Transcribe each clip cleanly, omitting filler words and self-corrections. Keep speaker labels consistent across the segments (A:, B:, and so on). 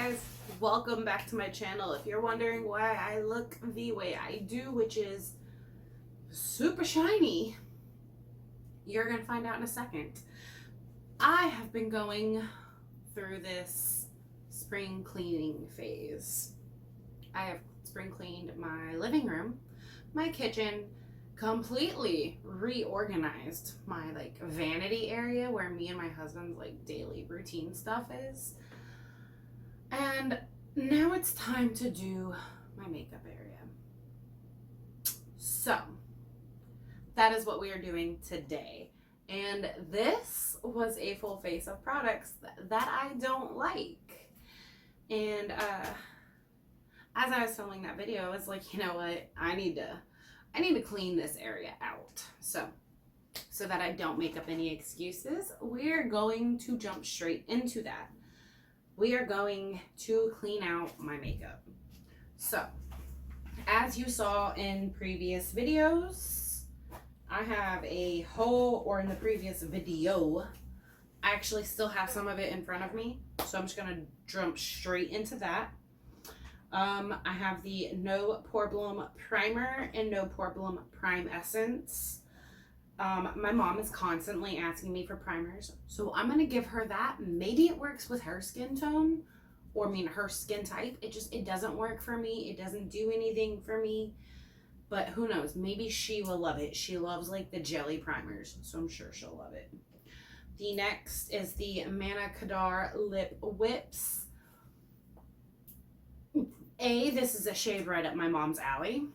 A: guys, welcome back to my channel. If you're wondering why I look the way I do, which is super shiny, you're gonna find out in a second. I have been going through this spring cleaning phase. I have spring cleaned my living room, my kitchen, completely reorganized my vanity area where me and my husband's daily routine stuff is. And now it's time to do my makeup area. So that is what we are doing today. And this was a full face of products that I don't like. And as I was filming that video, I was like, you know what? I need to clean this area out. So that I don't make up any excuses, we're going to jump straight into that. We are going to clean out my makeup. So, as you saw in previous videos, I have a whole, or in the previous video, I actually still have some of it in front of me. So I'm just gonna jump straight into that. I have the No Problem Primer and No Problem Prime Essence. My mom is constantly asking me for primers, so I'm gonna give her that. Maybe it works with her skin tone, or her skin type. It doesn't work for me. It doesn't do anything for me, but who knows? Maybe she will love it. She loves the jelly primers, so I'm sure she'll love it. The next is the Manna Kadar Lip Whips. A, this is a shade right up my mom's alley,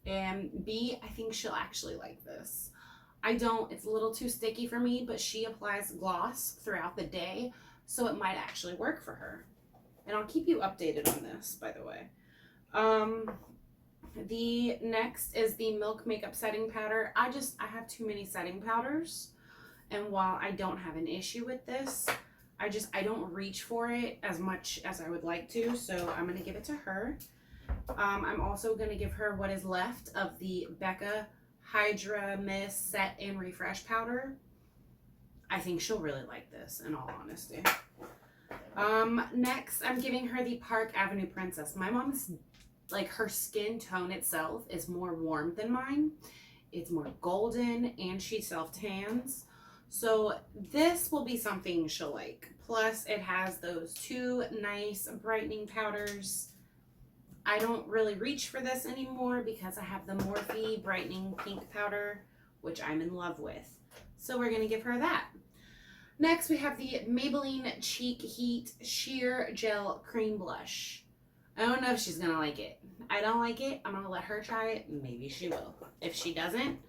A: and B, I think she'll actually like this. It's a little too sticky for me, but she applies gloss throughout the day, so it might actually work for her. And I'll keep you updated on this, by the way. The next is the Milk Makeup Setting Powder. I have too many setting powders, and while I don't have an issue with this, I don't reach for it as much as I would like to, so I'm going to give it to her. I'm also going to give her what is left of the Becca Hydra Mist Set and Refresh Powder. I think she'll really like this, in all honesty. Next, I'm giving her the Park Avenue Princess. My mom's, her skin tone itself is more warm than mine. It's more golden, and she self-tans. So this will be something she'll like. Plus, it has those two nice brightening powders. I don't really reach for this anymore because I have the Morphe Brightening Pink Powder, which I'm in love with. So we're going to give her that. Next, we have the Maybelline Cheek Heat Sheer Gel Cream Blush. I don't know if she's going to like it. I don't like it. I'm going to let her try it. Maybe she will. If she doesn't,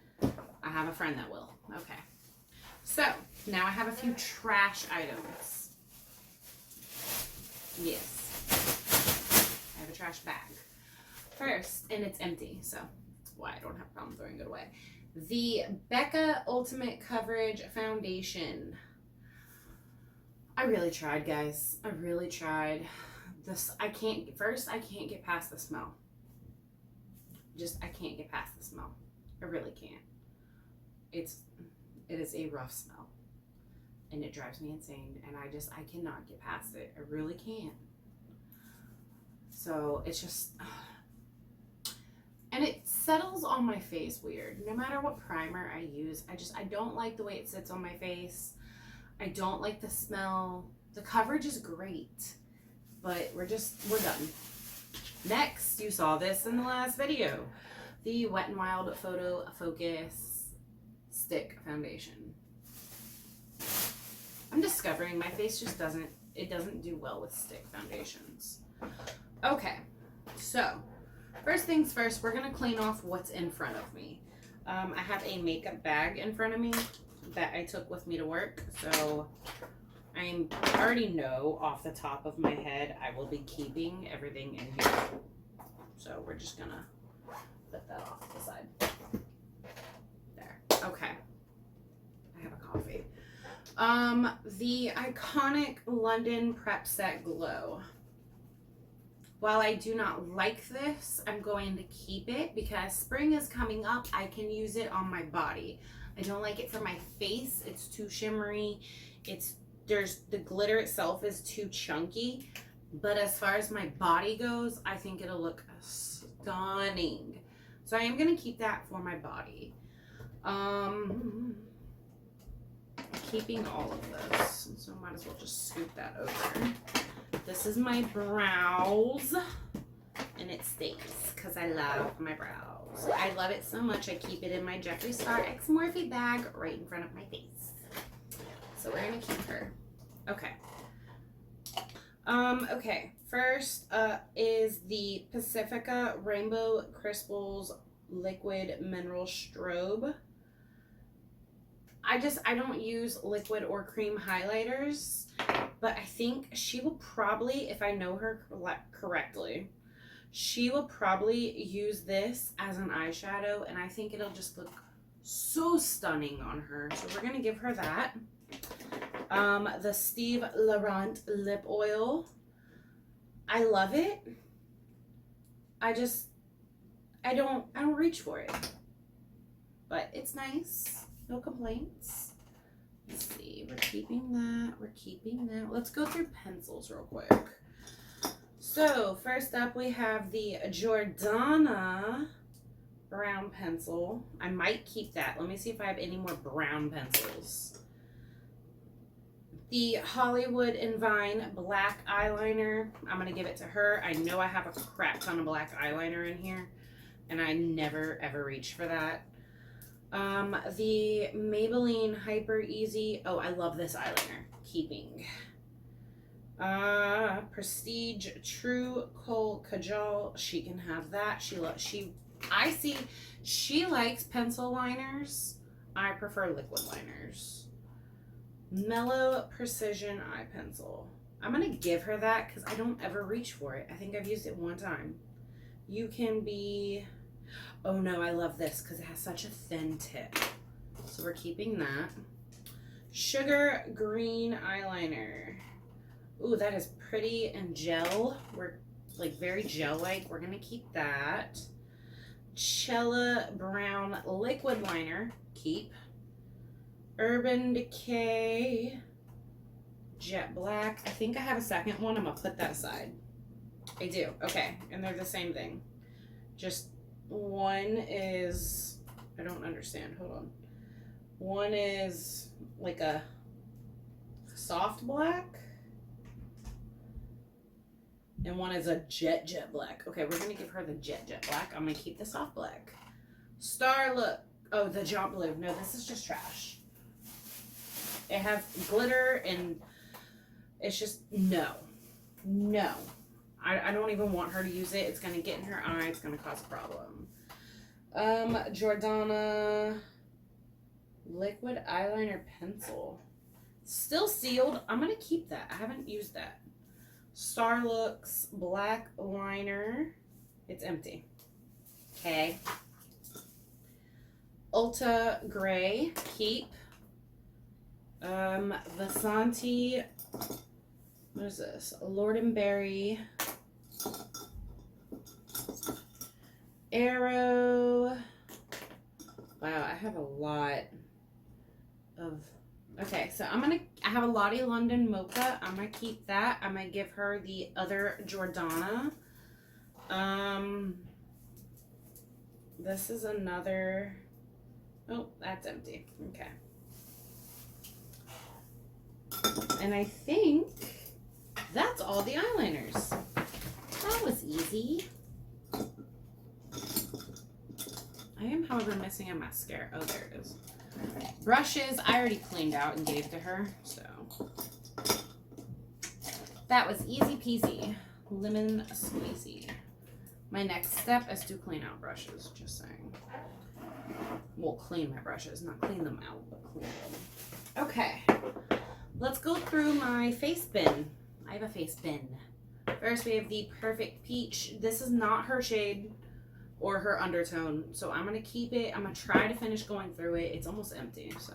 A: I have a friend that will. Okay. So, now I have a few trash items. Yes. I have a trash bag. First, and it's empty, so that's why I don't have a problem throwing it away. The Becca Ultimate Coverage Foundation. I really tried, guys. I really tried. I can't get past the smell. I can't get past the smell. I really can't. It is a rough smell, and it drives me insane, and I cannot get past it. I really can't. So it's just, and it settles on my face weird. No matter what primer I use, I don't like the way it sits on my face. I don't like the smell. The coverage is great, but we're done. Next, you saw this in the last video, the Wet n Wild Photo Focus Stick Foundation. I'm discovering my face just doesn't do well with stick foundations. Okay, so first things first, we're gonna clean off what's in front of me. I have a makeup bag in front of me that I took with me to work, so I already know off the top of my head I will be keeping everything in here. So we're just gonna put that off to the side. There. Okay. I have a coffee. The iconic London Prep Set Glow. While I do not like this, I'm going to keep it because spring is coming up. I can use it on my body. I don't like it for my face. It's too shimmery. The glitter itself is too chunky, But as far as my body goes, I think it'll look stunning. So I am going to keep that for my body. Keeping all of this. So I might as well just scoot that over. This is my brows. And it stays because I love my brows. I love it so much I keep it in my Jeffree Star X Morphe bag right in front of my face. So we're going to keep her. Okay. Okay, first is the Pacifica Rainbow Crisples Liquid Mineral Strobe. I don't use liquid or cream highlighters, but I think she will probably, if I know her correctly, she will probably use this as an eyeshadow, and I think it'll just look so stunning on her. So we're going to give her that. The Steve Laurent lip oil. I love it. I don't reach for it. But it's nice. No complaints. Let's see. We're keeping that. We're keeping that. Let's go through pencils real quick. So, first up we have the Jordana brown pencil. I might keep that. Let me see if I have any more brown pencils. The Hollywood and Vine black eyeliner. I'm going to give it to her. I know I have a crap ton of black eyeliner in here, and I never ever reach for that. The Maybelline Hyper Easy. Oh, I love this eyeliner. Keeping. Prestige True Kohl Kajal. She can have that. I see she likes pencil liners. I prefer liquid liners. Mellow Precision Eye Pencil. I'm going to give her that because I don't ever reach for it. I think I've used it one time. You can be... Oh no, I love this because it has such a thin tip. So we're keeping that. Sugar Green Eyeliner. Ooh, that is pretty and gel. We're like very gel-like. We're going to keep that. Cella Brown Liquid Liner. Keep. Urban Decay Jet Black. I think I have a second one. I'm going to put that aside. I do. Okay. And they're the same thing. Just one is... I don't understand. Hold on. One is like a soft black. And one is a jet black. Okay, we're going to give her the jet black. I'm going to keep the soft black. Star Look. Oh, the Jaunt Blue. No, this is just trash. It has glitter and it's just, no. No. I don't even want her to use it. It's going to get in her eye. It's going to cause a problem. Jordana Liquid Eyeliner Pencil. Still sealed. I'm going to keep that. I haven't used that. Starlooks Black Liner. It's empty. Okay. Ulta Gray. Keep. Vasanti. What is this? Lord and Berry. Arrow. Wow, I have a lot of... Okay, so I have a Lottie London Mocha. I'm gonna keep that. I'm gonna give her the other Jordana. This is another... Oh, that's empty. Okay. And I think that's all the eyeliners. That was easy. I am, however, missing a mascara. Oh, there it is. Brushes, I already cleaned out and gave to her, so. That was easy peasy. Lemon squeezy. My next step is to clean out brushes, just saying. Well, clean my brushes, not clean them out, but clean them. Okay. Let's go through my face bin. I have a face bin. First, we have the Perfect Peach. This is not her shade or her undertone, so I'm going to keep it. I'm going to try to finish going through it. It's almost empty, so.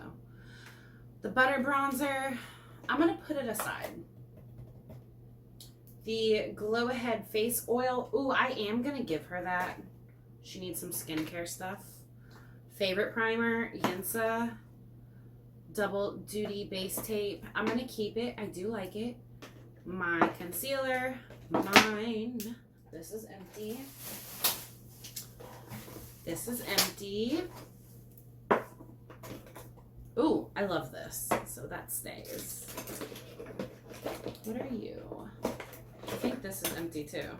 A: The Butter Bronzer, I'm going to put it aside. The Glow Ahead Face Oil. Ooh, I am going to give her that. She needs some skincare stuff. Favorite Primer, Yensa. Double Duty Base Tape. I'm going to keep it. I do like it. My concealer, mine. This is empty. This is empty. Ooh, I love this. So that stays. What are you? I think this is empty too.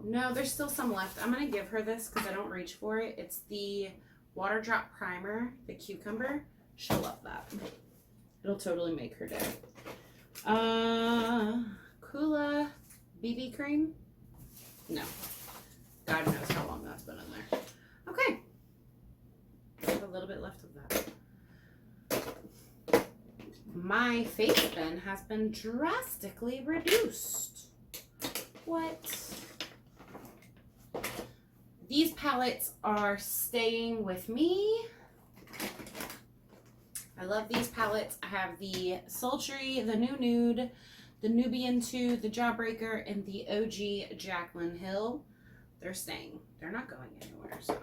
A: No, there's still some left. I'm going to give her this because I don't reach for it. It's the Water Drop Primer, the cucumber. She'll love that. It'll totally make her day. Kula BB cream? No. God knows how long that's been in there. Okay. I have a little bit left of that. My face bin has been drastically reduced. What? These palettes are staying with me. I love these palettes. I have the Sultry, the New Nude, the Nubian 2, the Jawbreaker, and the OG Jaclyn Hill. They're staying. They're not going anywhere, so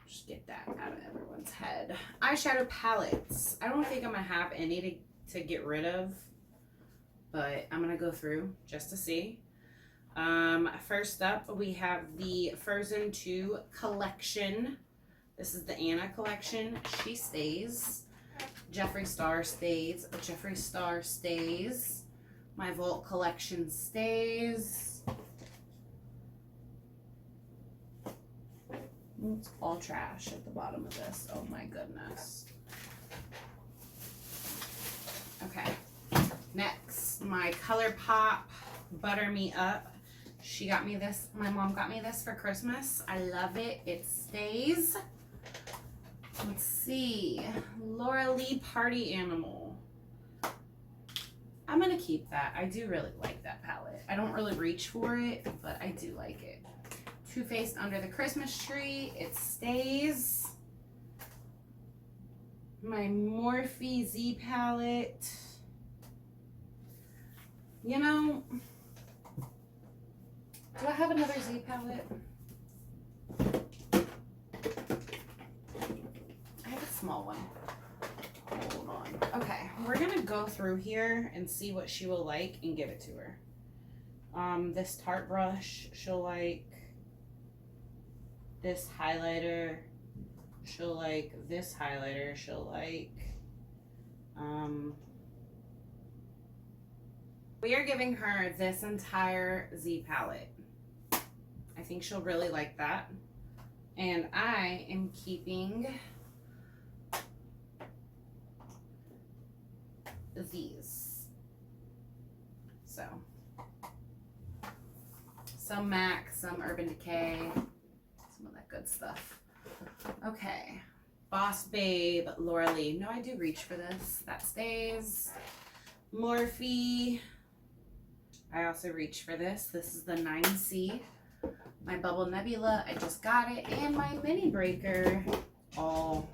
A: just get that out of everyone's head. Eyeshadow palettes. I don't think I'm going to have any to get rid of, but I'm going to go through just to see. First up, we have the Frozen 2 collection. This is the Anna collection. She stays. Jeffree Star stays. Jeffree Star stays. My Vault collection stays. It's all trash at the bottom of this. Oh my goodness. Okay. Next, my ColourPop Butter Me Up. She got me this. My mom got me this for Christmas. I love it. It stays. Let's see. Laura Lee Party Animal. I'm going to keep that. I do really like that palette. I don't really reach for it, but I do like it. Too Faced Under the Christmas Tree. It stays. My Morphe Z palette. You know, do I have another Z palette? I have a small one. Hold on. Okay, we're gonna go through here and see what she will like and give it to her. This Tarte brush, she'll like. This highlighter, she'll like. This highlighter, she'll like. We are giving her this entire Z palette. I think she'll really like that. And I am keeping these. So, some MAC, some Urban Decay, some of that good stuff. Okay. Boss Babe, Laura Lee. No, I do reach for this. That stays. Morphe. I also reach for this. This is the 9C. My Bubble Nebula, I just got it. And my Mini Breaker all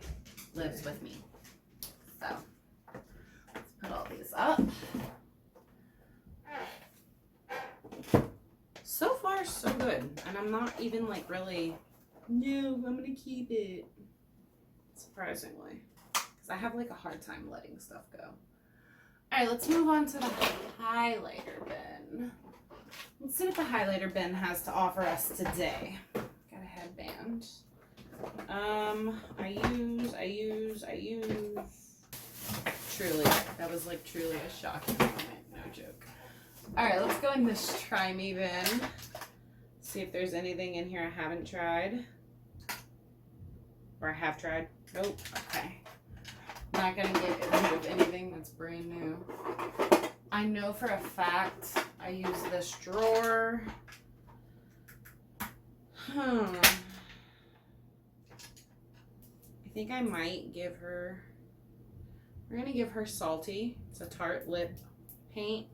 A: lives with me. So, let's put all these up. So far, so good. And I'm not even like really, no, I'm going to keep it. Surprisingly. Because I have like a hard time letting stuff go. Alright, let's move on to the highlighter bin. Let's see what the highlighter bin has to offer us today. Got a headband. I use. Truly, that was like truly a shocking moment. No joke. Alright, let's go in this Try Me bin. See if there's anything in here I haven't tried. Or I have tried. Nope. Okay. Not gonna get rid of anything that's brand new. I know for a fact I use this drawer. I think I might give her, we're gonna give her Salty. It's a Tarte lip paint.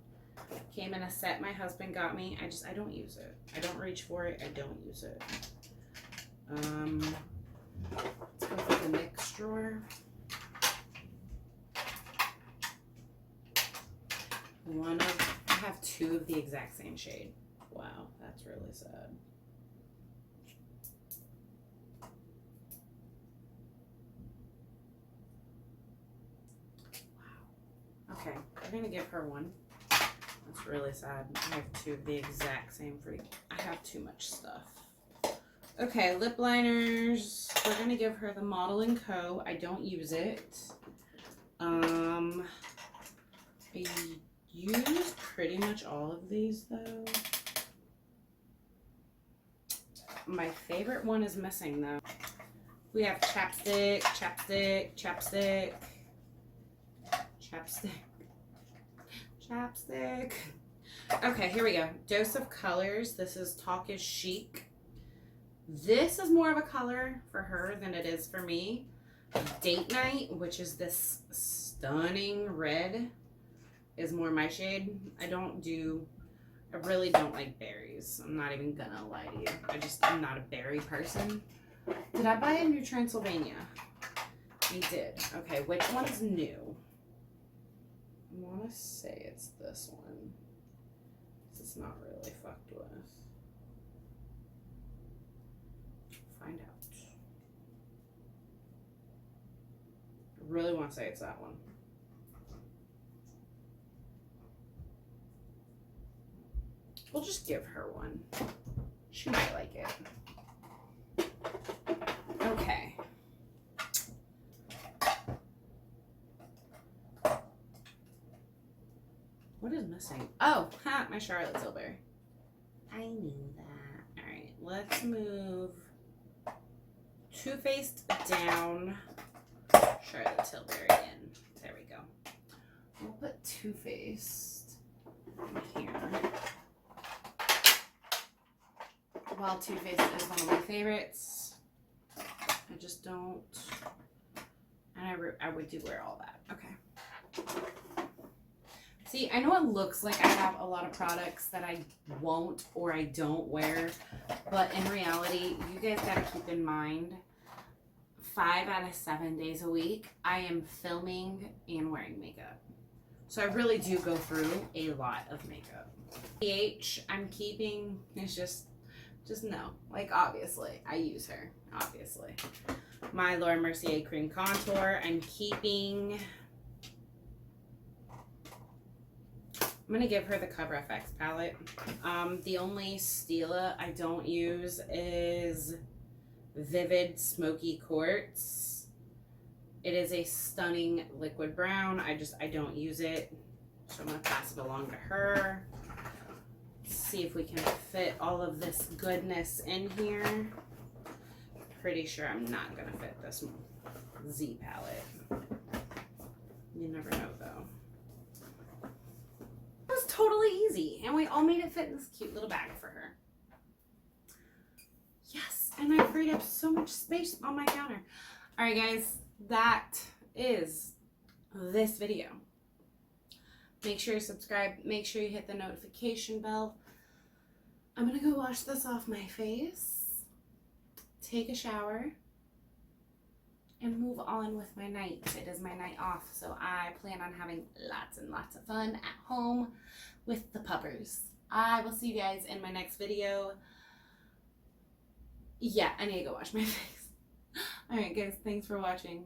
A: Came in a set my husband got me. I don't use it. I don't reach for it. I don't use it. Let's go for the NYX drawer. I have two of the exact same shade. Wow, that's really sad. Wow. Okay, we're gonna give her one. It's really sad. I have two of the exact same freak. I have too much stuff. Okay, lip liners. We're going to give her the Model & Co. I don't use it. I use pretty much all of these, though. My favorite one is missing, though. We have chapstick, chapstick, chapstick, chapstick, chapstick. Okay, here we go. Dose of colors. This is Talk is Chic. This is more of a color for her than it is for me. Date Night, which is this stunning red, is more my shade. I really don't like berries. I'm not even gonna lie to you. I'm not a berry person. Did I buy a new Transylvania? We did. Okay, which one's new? I want to say it's this one. It's not really fucked with. Find out. I really want to say it's that one. We'll just give her one. She might like it. Okay. What is missing? Oh, my Charlotte Tilbury. I knew that. All right, let's move Too Faced down, Charlotte Tilbury in. There we go. We'll put Too Faced here. While Too Faced is one of my favorites, I just don't, and I would do wear all that. Okay. See, I know it looks like I have a lot of products that I won't or I don't wear, but in reality, you guys gotta keep in mind, 5 out of 7 days a week, I am filming and wearing makeup. So I really do go through a lot of makeup. pH, I'm keeping, it's just no. Like, obviously, I use her, obviously. My Laura Mercier Cream Contour, I'm keeping. I'm going to give her the Cover FX palette. The only Stila I don't use is Vivid Smoky Quartz. It is a stunning liquid brown. I don't use it. So I'm going to pass it along to her. See if we can fit all of this goodness in here. Pretty sure I'm not going to fit this Z palette. You never know, though. It was totally easy, and we all made it fit in this cute little bag for her. Yes, and I freed up so much space on my counter. All right, guys, that is this video. Make sure you subscribe. Make sure you hit the notification bell. I'm going to go wash this off my face, take a shower, and move on with my night. It is my night off, so I plan on having lots and lots of fun at home with the puppers. I will see you guys in my next video. Yeah, I need to go wash my face. All right, guys, thanks for watching.